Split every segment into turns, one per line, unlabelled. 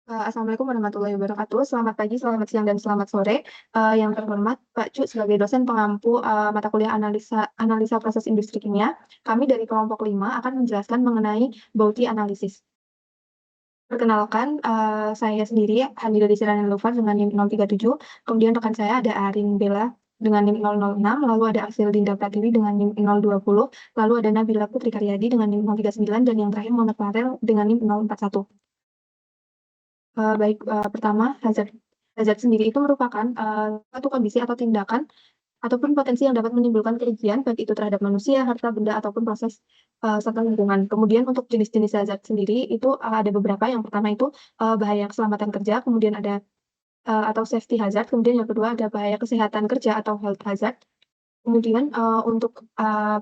Assalamualaikum warahmatullahi wabarakatuh. Selamat pagi, selamat siang, dan selamat sore. Yang terhormat Pak Cu sebagai dosen pengampu mata kuliah analisa proses industri kimia, kami dari kelompok 5 akan menjelaskan mengenai Bauti analisis. Perkenalkan, saya sendiri Hamida Desirani Lufar dengan NIM 037, kemudian rekan saya ada Arin Bella dengan NIM 006, lalu ada Asil Dinda Pratiwi dengan NIM 020, lalu ada Nabila Putri Karyadi dengan NIM 039, dan yang terakhir Muhammad Farel dengan NIM 041. Pertama, hazard sendiri itu merupakan suatu kondisi atau tindakan ataupun potensi yang dapat menimbulkan kerugian, baik itu terhadap manusia, harta benda, ataupun proses serta lingkungan. Kemudian untuk jenis-jenis hazard sendiri itu ada beberapa. Yang pertama itu bahaya keselamatan kerja, kemudian ada atau safety hazard, kemudian yang kedua ada bahaya kesehatan kerja atau health hazard. Kemudian untuk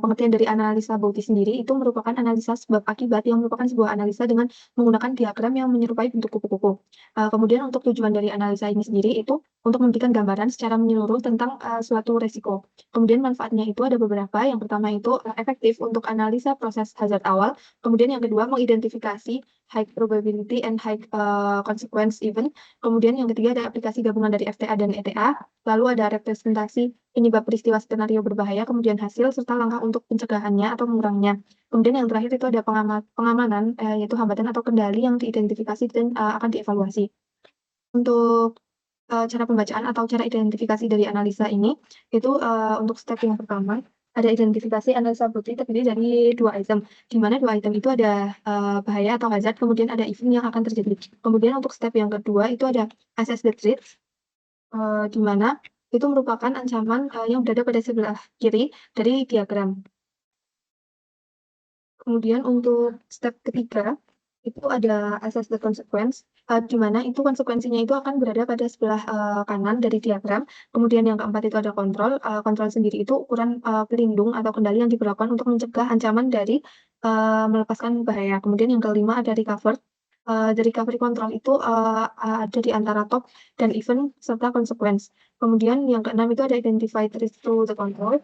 pengertian dari analisa Bauti sendiri itu merupakan analisa sebab akibat yang merupakan sebuah analisa dengan menggunakan diagram yang menyerupai bentuk kupu-kupu. Kemudian untuk tujuan dari analisa ini sendiri itu untuk memberikan gambaran secara menyeluruh tentang suatu resiko. Kemudian manfaatnya itu ada beberapa. Yang pertama itu efektif untuk analisa proses hazard awal. Kemudian yang kedua mengidentifikasi high probability and high consequence event. Kemudian yang ketiga ada aplikasi gabungan dari FTA dan ETA. Lalu ada representasi penyebab peristiwa skenario berbahaya, kemudian hasil, serta langkah untuk pencegahannya atau menguranginya. Kemudian yang terakhir itu ada pengamanan, yaitu hambatan atau kendali yang diidentifikasi dan akan dievaluasi. Untuk cara pembacaan atau cara identifikasi dari analisa ini, itu untuk step yang pertama, ada identifikasi analisa Bauti terdiri dari 2 item, di mana 2 item itu ada bahaya atau hazard, kemudian ada event yang akan terjadi. Kemudian untuk step yang kedua itu ada assess the threats, di mana itu merupakan ancaman yang berada pada sebelah kiri dari diagram. Kemudian untuk step ketiga itu ada assess the consequence, di mana itu konsekuensinya itu akan berada pada sebelah kanan dari diagram. Kemudian yang keempat itu ada kontrol. Kontrol sendiri itu ukuran pelindung atau kendali yang diberlakukan untuk mencegah ancaman dari melepaskan bahaya. Kemudian yang kelima ada recover. The recovery control itu ada di antara top dan event serta consequence. Kemudian yang keenam itu ada identify risk to the control,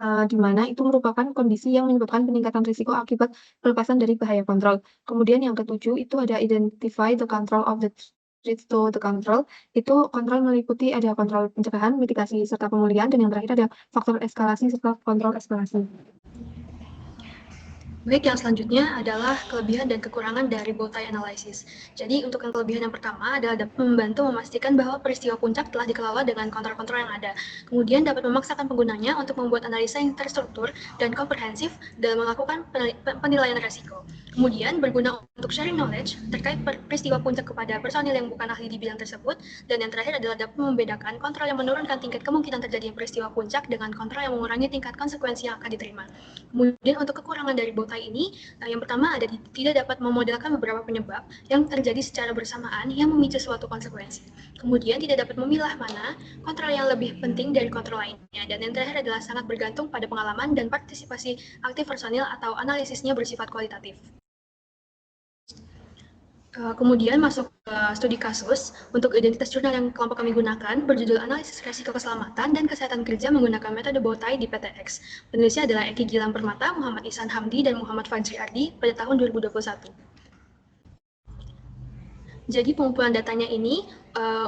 di mana itu merupakan kondisi yang menyebabkan peningkatan risiko akibat pelepasan dari bahaya kontrol. Kemudian yang ketujuh itu ada identify the control of the threat to the control. Itu kontrol meliputi ada kontrol pencegahan, mitigasi, serta pemulihan, dan yang terakhir ada faktor eskalasi serta kontrol eskalasi.
Baik, yang selanjutnya adalah kelebihan dan kekurangan dari Bowtie Analysis. Jadi untuk yang kelebihan yang pertama adalah dapat membantu memastikan bahwa peristiwa puncak telah dikelola dengan kontrol-kontrol yang ada. Kemudian dapat memaksakan penggunanya untuk membuat analisa yang terstruktur dan komprehensif dalam melakukan penilaian resiko. Kemudian berguna untuk sharing knowledge terkait peristiwa puncak kepada personil yang bukan ahli di bidang tersebut. Dan yang terakhir adalah dapat membedakan kontrol yang menurunkan tingkat kemungkinan terjadinya peristiwa puncak dengan kontrol yang mengurangi tingkat konsekuensi yang akan diterima. Kemudian untuk kekurangan dari Bowtie ini, yang pertama ada tidak dapat memodelkan beberapa penyebab yang terjadi secara bersamaan yang memicu suatu konsekuensi. Kemudian tidak dapat memilah mana kontrol yang lebih penting dari kontrol lainnya. Dan yang terakhir adalah sangat bergantung pada pengalaman dan partisipasi aktif personil atau analisisnya bersifat kualitatif. Kemudian masuk ke studi kasus untuk identitas jurnal yang kelompok kami gunakan berjudul Analisis Resiko Keselamatan dan Kesehatan Kerja menggunakan metode Bowtie di PTX. Penulisnya adalah Eki Gilang Permata, Muhammad Ihsan Hamdi, dan Muhammad Fajri Ardi pada tahun 2021. Jadi pengumpulan datanya ini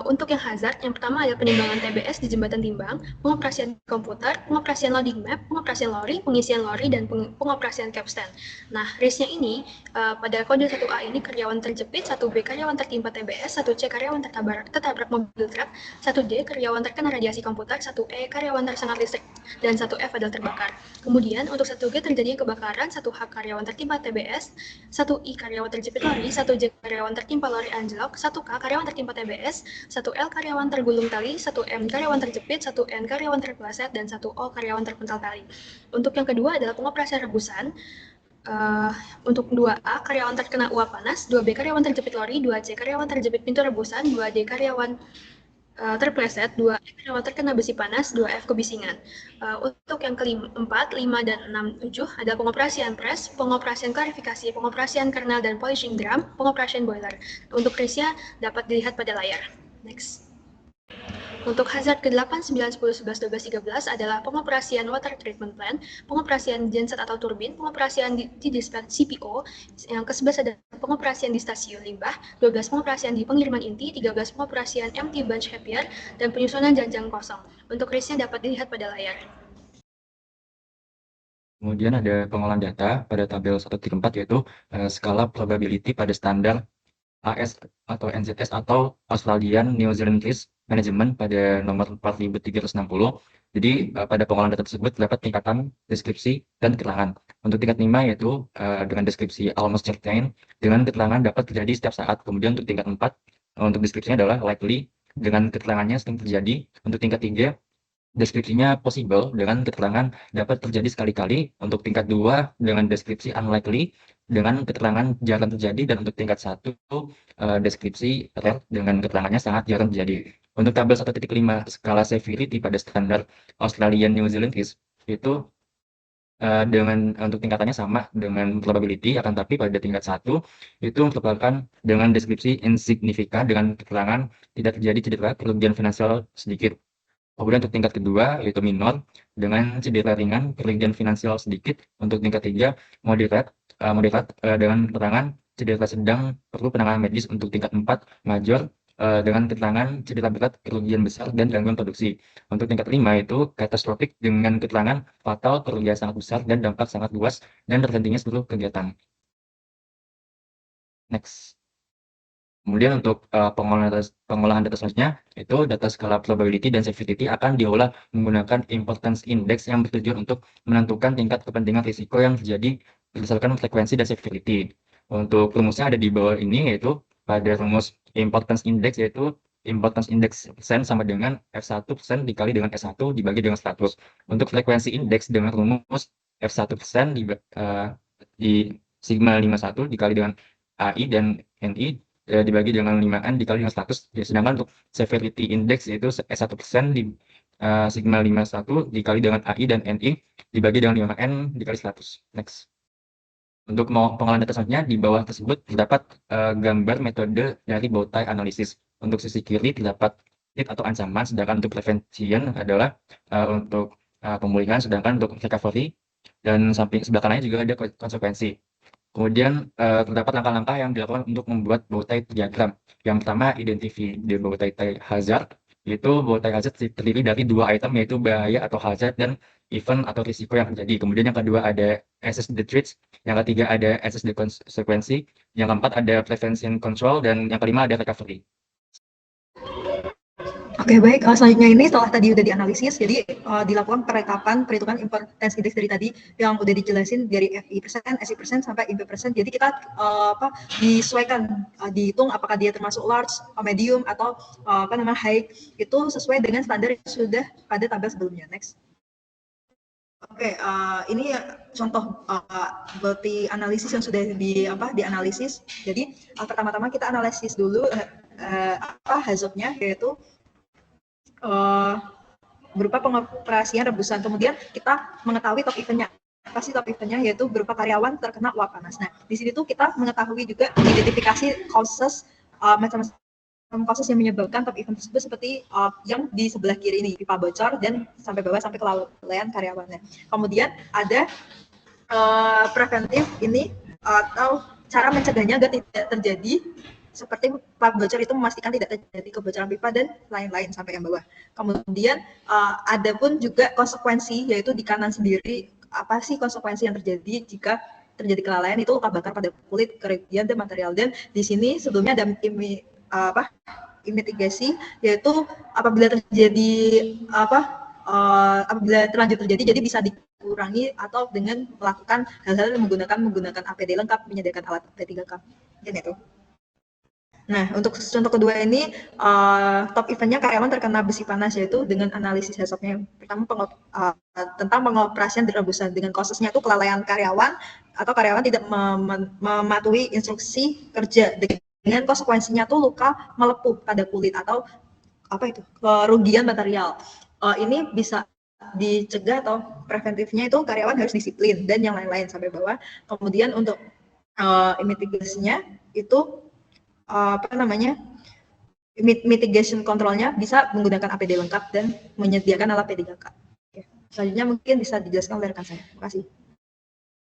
untuk yang hazard, yang pertama ada penimbangan TBS di jembatan timbang, pengoperasian komputer, pengoperasian loading map, pengoperasian lori, pengisian lori, dan pengoperasian capstan. Nah, risknya ini pada kode 1A ini karyawan terjepit, 1B karyawan tertimpa TBS, 1C karyawan tertabrak mobil truk, 1D karyawan terkena radiasi komputer, 1E karyawan tersengat listrik, dan 1F adalah terbakar. Kemudian untuk 1G terjadinya kebakaran, 1H karyawan tertimpa TBS, 1I karyawan terjepit lori, 1J karyawan tertimpa lori anjlok, 1K karyawan tertimpa TBS, 1L karyawan tergulung tali, 1M karyawan terjepit, 1N karyawan terpeleset, dan 1O karyawan terpental tali. Untuk yang kedua adalah pengoperasian rebusan. Untuk 2A karyawan terkena uap panas, 2B karyawan terjepit lori, 2C karyawan terjepit pintu rebusan, 2D karyawan terpleset, 2E karyawan terkena besi panas, 2F kebisingan. Untuk yang keempat, 5, dan 6, 7 adalah pengoperasian press, pengoperasian klarifikasi, pengoperasian kernel dan polishing drum, pengoperasian boiler. Untuk risknya dapat dilihat pada layar. Next. Untuk hazard ke-8, 9, 10, 11, 12, 13 adalah pengoperasian water treatment plant, pengoperasian genset atau turbin, pengoperasian di dispensi CPO, yang ke-11 adalah pengoperasian di stasiun limbah, 12 pengoperasian di pengiriman inti, 13 pengoperasian empty bunch happier, dan penyusunan janjang kosong. Untuk risknya dapat dilihat pada layar.
Kemudian ada pengolahan data pada tabel 1.4 yaitu skala probability pada standar AS atau NZS atau Australian New Zealand Risk Management pada nomor 4360. Jadi pada pengolahan data tersebut terdapat tingkatan deskripsi dan keterangan. Untuk tingkat 5 yaitu dengan deskripsi almost certain dengan keterangan dapat terjadi setiap saat. Kemudian untuk tingkat 4 untuk deskripsinya adalah likely dengan keterangannya sering terjadi. Untuk tingkat 3 deskripsinya possible dengan keterangan dapat terjadi sekali-kali. Untuk tingkat 2 dengan deskripsi unlikely dengan keterangan jarang terjadi, dan untuk tingkat 1 deskripsi rare dengan keterangannya sangat jarang terjadi. Untuk tabel 1.5 skala severity pada standar Australian New Zealand Risk itu dengan untuk tingkatannya sama dengan probability, akan tapi pada tingkat 1 itu merupakan dengan deskripsi insignifikan dengan keterangan tidak terjadi cedera kerugian finansial sedikit. Kemudian untuk tingkat kedua yaitu minor dengan cedera ringan, kerugian finansial sedikit. Untuk tingkat 3 moderate, dengan keterangan cedera sedang perlu penanganan medis. Untuk tingkat 4 major dengan keterangan cedera berat, kerugian besar dan gangguan produksi. Untuk tingkat 5 itu catastrophic dengan keterangan fatal, kerugian sangat besar dan dampak sangat luas dan terhentinya seluruh kegiatan. Next. Kemudian untuk pengolahan data selanjutnya, itu data skala probability dan severity akan diolah menggunakan importance index yang bertujuan untuk menentukan tingkat kepentingan risiko yang terjadi berdasarkan frekuensi dan severity. Untuk rumusnya ada di bawah ini, yaitu pada rumus importance index, yaitu importance index persen sama dengan F1% dikali dengan S1 dibagi dengan 100. Untuk frekuensi index dengan rumus F1% di sigma 51 dikali dengan AI dan NI dibagi dengan 5N dikali dengan 100. Ya, sedangkan untuk severity index yaitu S1% di sigma 51 dikali dengan AI dan NI dibagi dengan 5N dikali 100. Next. Untuk pengolahan data selanjutnya, di bawah tersebut terdapat gambar metode dari bowtie analisis. Untuk sisi kiri terdapat threat atau ancaman, sedangkan untuk prevention adalah untuk pemulihan, sedangkan untuk recovery dan samping sebelah kanannya juga ada konsekuensi. Kemudian terdapat langkah-langkah yang dilakukan untuk membuat bowtie diagram. Yang pertama, identify the bowtie hazard, yaitu bowtie hazard terdiri dari 2 item, yaitu bahaya atau hazard dan event atau risiko yang terjadi. Kemudian yang kedua ada assess the threats, yang ketiga ada assess the consequence, yang keempat ada prevention control, dan yang kelima ada recovery.
Oke, baik. Selanjutnya ini setelah tadi udah dianalisis, jadi dilakukan perhitungan importance index dari tadi yang udah dijelasin dari FI%, SI% sampai IMP%. Jadi kita disesuaikan, dihitung apakah dia termasuk large, medium, atau high, itu sesuai dengan standar yang sudah pada tabel sebelumnya. Next. Oke, ini contoh bowtie analisis yang sudah dianalisis. Jadi pertama-tama kita analisis dulu hazardnya, yaitu berupa pengoperasian rebusan. Kemudian kita mengetahui top eventnya. Apa sih top eventnya? Yaitu berupa karyawan terkena uap panas. Nah, di sini tuh kita mengetahui juga identifikasi causes, macam-macam causes yang menyebabkan top event tersebut, seperti yang di sebelah kiri ini, pipa bocor dan sampai bawah sampai kelalaian karyawannya. Kemudian ada preventif ini atau cara mencegahnya agar tidak terjadi, seperti pipa bocor itu memastikan tidak terjadi kebocoran pipa dan lain-lain sampai yang bawah. Kemudian ada pun juga konsekuensi, yaitu di kanan sendiri, apa sih konsekuensi yang terjadi jika terjadi kelalaian, itu luka bakar pada kulit, kerugian dan material. Dan di sini sebelumnya ada mitigasi, yaitu apabila terjadi apabila terlanjur terjadi, jadi bisa dikurangi atau dengan melakukan hal-hal yang menggunakan APD lengkap, menyediakan alat P3K. Dan itu. Nah, untuk contoh kedua ini, top eventnya karyawan terkena besi panas, yaitu dengan analisis hazardnya. Pertama, tentang pengoperasian rebusan, dengan kasusnya itu kelalaian karyawan atau karyawan tidak mematuhi instruksi kerja, dengan konsekuensinya tuh luka melepuh pada kulit atau kerugian material. Ini bisa dicegah atau preventifnya itu karyawan harus disiplin dan yang lain-lain sampai bawah. Kemudian untuk mitigasinya itu mitigation kontrolnya bisa menggunakan APD lengkap dan menyediakan alat P3K. Oke. Selanjutnya mungkin bisa dijelaskan oleh rekan saya. Terima kasih.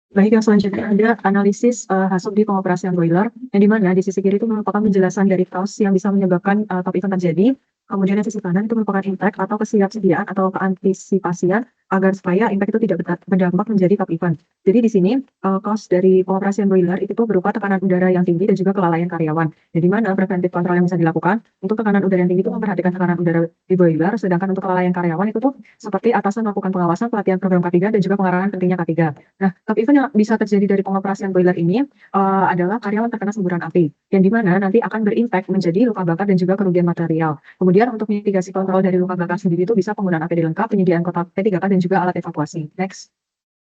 Baik, yang selanjutnya ada analisis HACCP di pengoperasian boiler, yang dimana di sisi kiri itu merupakan penjelasan dari cause yang bisa menyebabkan top event terjadi. Kemudian yang sisi kanan itu merupakan impact atau kesiapsediaan atau keantisipasian agar supaya impact itu tidak berdampak menjadi top event. Jadi di sini cause dari pengoperasian boiler itu berupa tekanan udara yang tinggi dan juga kelalaian karyawan. Jadi mana preventive control yang bisa dilakukan untuk tekanan udara yang tinggi itu memperhatikan tekanan udara di boiler, sedangkan untuk kelalaian karyawan itu tuh seperti atasan melakukan pengawasan, pelatihan program K3 dan juga pengarahan pentingnya K3. Nah, top event yang bisa terjadi dari pengoperasian boiler ini adalah karyawan terkena semburan api, yang dimana nanti akan berimpact menjadi luka bakar dan juga kerugian material. Kemudian untuk mitigasi kontrol dari luka bakar sendiri itu bisa penggunaan APD lengkap, penyediaan kotak P3K dan juga alat evakuasi. Next.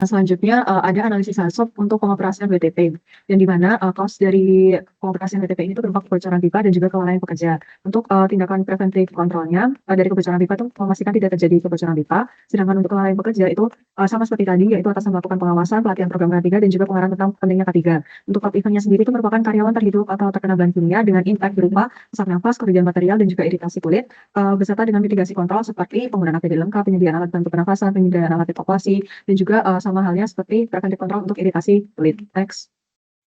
Nah, selanjutnya ada analisis HACCP untuk pengoperasian WTP, yang dimana cost dari pengoperasian WTP ini itu berupa kebocoran pipa dan juga kelalaian pekerja. Untuk tindakan preventif kontrolnya dari kebocoran pipa itu memastikan tidak terjadi kebocoran pipa, sedangkan untuk kelalaian pekerja itu sama seperti tadi, yaitu atas melakukan pengawasan, pelatihan program K3 dan juga pengarahan tentang pentingnya K3. Untuk top eventnya sendiri itu merupakan karyawan terhidup atau terkena bahan kimia dengan impact berupa sesak nafas, kerugian material dan juga iritasi kulit, beserta dengan mitigasi kontrol seperti penggunaan APD lengkap, penyediaan alat bantu pernafasan, penyediaan alat evakuasi, dan juga sama halnya seperti preventive control untuk iritasi kulit. Next.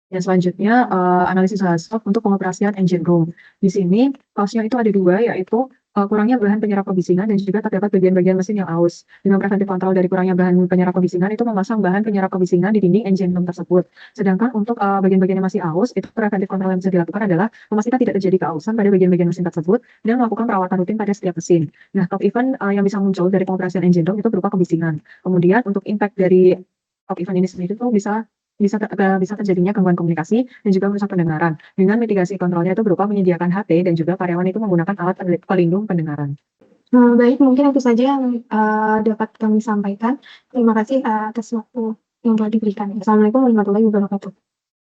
Yang selanjutnya analisis HACCP untuk pengoperasian engine room. Di sini cause-nya itu ada dua, yaitu kurangnya bahan penyerap kebisingan dan juga terdapat bagian-bagian mesin yang aus. Dengan preventive control dari kurangnya bahan penyerap kebisingan itu memasang bahan penyerap kebisingan di dinding engine room tersebut. Sedangkan untuk bagian-bagian yang masih aus, itu preventive control yang bisa dilakukan adalah memastikan tidak terjadi keausan pada bagian-bagian mesin tersebut dan melakukan perawatan rutin pada setiap mesin. Nah, top event yang bisa muncul dari pengoperasian engine room itu berupa kebisingan. Kemudian untuk impact dari top event ini sendiri itu bisa terjadinya gangguan komunikasi dan juga merusak pendengaran. Dengan mitigasi kontrolnya itu berupa menyediakan HT dan juga karyawan itu menggunakan alat pelindung pendengaran.
Baik, mungkin itu saja yang dapat kami sampaikan. Terima kasih atas waktu yang telah diberikan. Assalamualaikum warahmatullahi wabarakatuh.